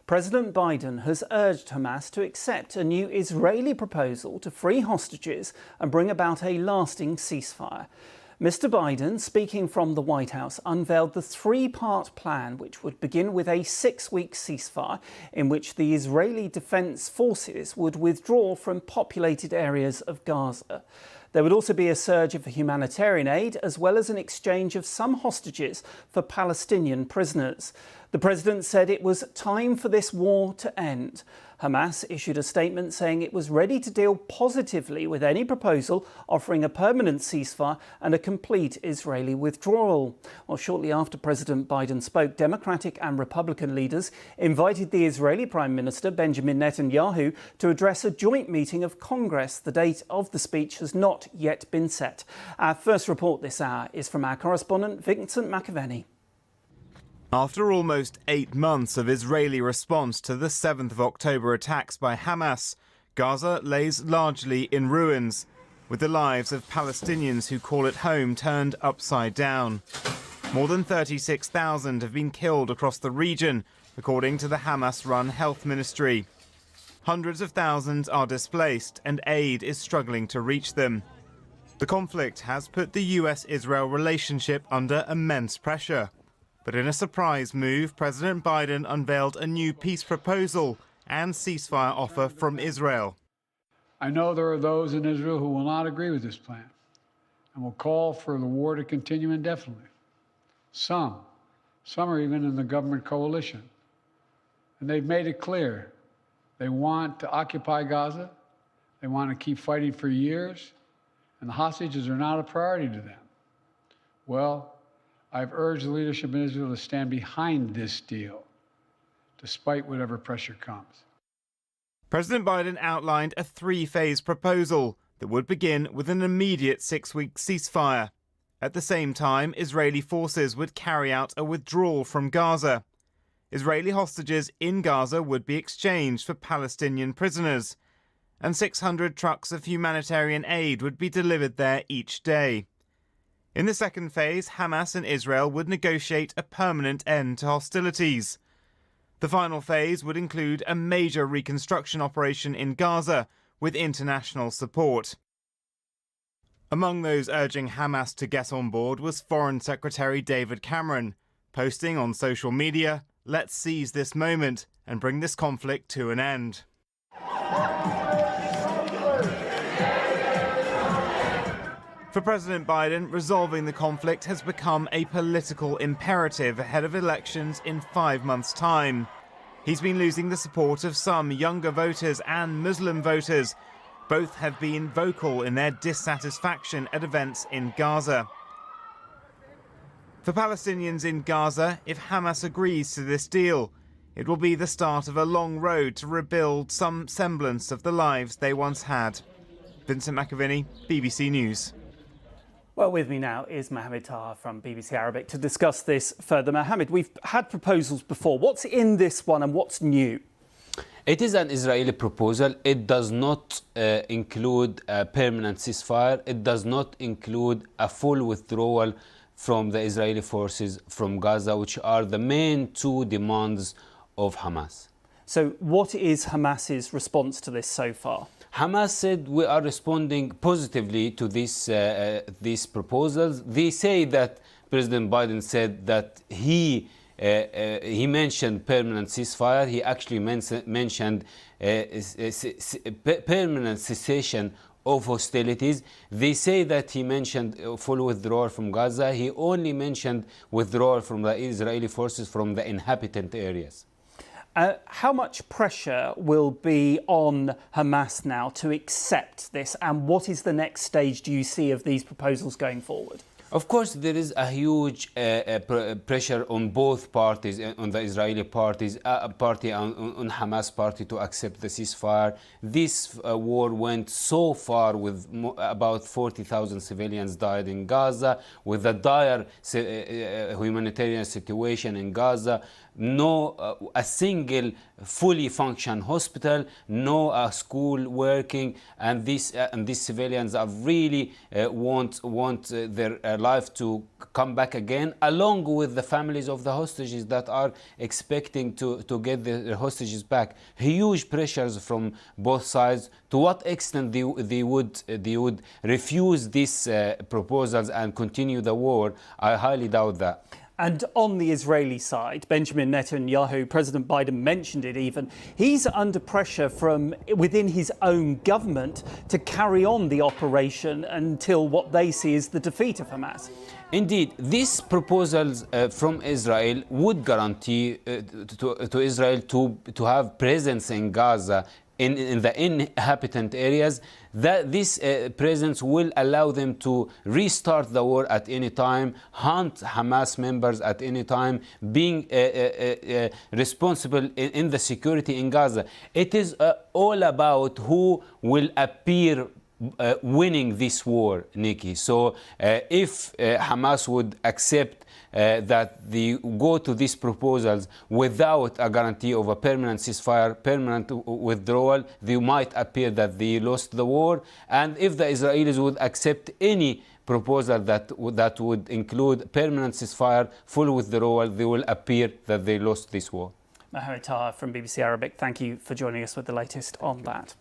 President Biden has urged Hamas to accept a new Israeli proposal to free hostages and bring about a lasting ceasefire. Mr. Biden, speaking from the White House, unveiled the three-part plan which would begin with a 6-week ceasefire in which the Israeli Defense Forces would withdraw from populated areas of Gaza. There would also be a surge of humanitarian aid as well as an exchange of some hostages for Palestinian prisoners. The president said it was time for this war to end. Hamas issued a statement saying it was ready to deal positively with any proposal offering a permanent ceasefire and a complete Israeli withdrawal. Well, shortly after President Biden spoke, Democratic and Republican leaders invited the Israeli Prime Minister Benjamin Netanyahu to address a joint meeting of Congress. The date of the speech has not yet been set. Our first report this hour is from our correspondent Vincent McAvenny. After almost 8 months of Israeli response to the 7th of October attacks by Hamas, Gaza lays largely in ruins, with the lives of Palestinians who call it home turned upside down. More than 36,000 have been killed across the region, according to the Hamas-run health ministry. Hundreds of thousands are displaced and aid is struggling to reach them. The conflict has put the US-Israel relationship under immense pressure. But in a surprise move, President Biden unveiled a new peace proposal and ceasefire offer from Israel. I know there are those in Israel who will not agree with this plan and will call for the war to continue indefinitely. Some are even in the government coalition. And they've made it clear they want to occupy Gaza, they want to keep fighting for years, and the hostages are not a priority to them. Well, I've urged the leadership in Israel to stand behind this deal, despite whatever pressure comes. President Biden outlined a 3-phase proposal that would begin with an immediate 6-week ceasefire. At the same time, Israeli forces would carry out a withdrawal from Gaza. Israeli hostages in Gaza would be exchanged for Palestinian prisoners, and 600 trucks of humanitarian aid would be delivered there each day. In the second phase, Hamas and Israel would negotiate a permanent end to hostilities. The final phase would include a major reconstruction operation in Gaza with international support. Among those urging Hamas to get on board was Foreign Secretary David Cameron, posting on social media, "Let's seize this moment and bring this conflict to an end." For President Biden, resolving the conflict has become a political imperative ahead of elections in 5 months' time. He's been losing the support of some younger voters and Muslim voters. Both have been vocal in their dissatisfaction at events in Gaza. For Palestinians in Gaza, if Hamas agrees to this deal, it will be the start of a long road to rebuild some semblance of the lives they once had. Vincent McAvenny, BBC News. Well, with me now is Mohammed Taha from BBC Arabic to discuss this further. Mohammed, we've had proposals before. What's in this one and what's new? It is an Israeli proposal. It does not include a permanent ceasefire. It does not include a full withdrawal from the Israeli forces from Gaza, which are the main 2 demands of Hamas. So what is Hamas's response to this so far? Hamas said we are responding positively to these proposals. They say that President Biden said that he mentioned permanent ceasefire. He actually mentioned permanent cessation of hostilities. They say that he mentioned full withdrawal from Gaza. He only mentioned withdrawal from the Israeli forces from the inhabited areas. How much pressure will be on Hamas now to accept this, and what is the next stage do you see of these proposals going forward? Of course, there is a huge pressure on both parties, on the Israeli party on Hamas party to accept the ceasefire. This war went so far with about 40,000 civilians died in Gaza, with a dire humanitarian situation in Gaza. no a single fully functioning hospital, no school working, and these civilians are really want their life to come back again, along with the families of the hostages that are expecting to get the hostages back. Huge pressures from both sides. To what extent they would refuse these proposals and continue the war, I highly doubt that. And on the Israeli side, Benjamin Netanyahu, President Biden mentioned it even, he's under pressure from within his own government to carry on the operation until what they see is the defeat of Hamas. Indeed, these proposals from Israel would guarantee to Israel to have presence in Gaza, in the inhabited areas. That this presence will allow them to restart the war at any time, hunt Hamas members at any time, being responsible in the security in Gaza. It is all about who will appear winning this war, Nikki. So if Hamas would accept that they go to these proposals without a guarantee of a permanent ceasefire, permanent withdrawal, they might appear that they lost the war. And if the Israelis would accept any proposal that would include permanent ceasefire, full withdrawal, they will appear that they lost this war. Mohammed Taha from BBC Arabic, thank you for joining us with the latest on that.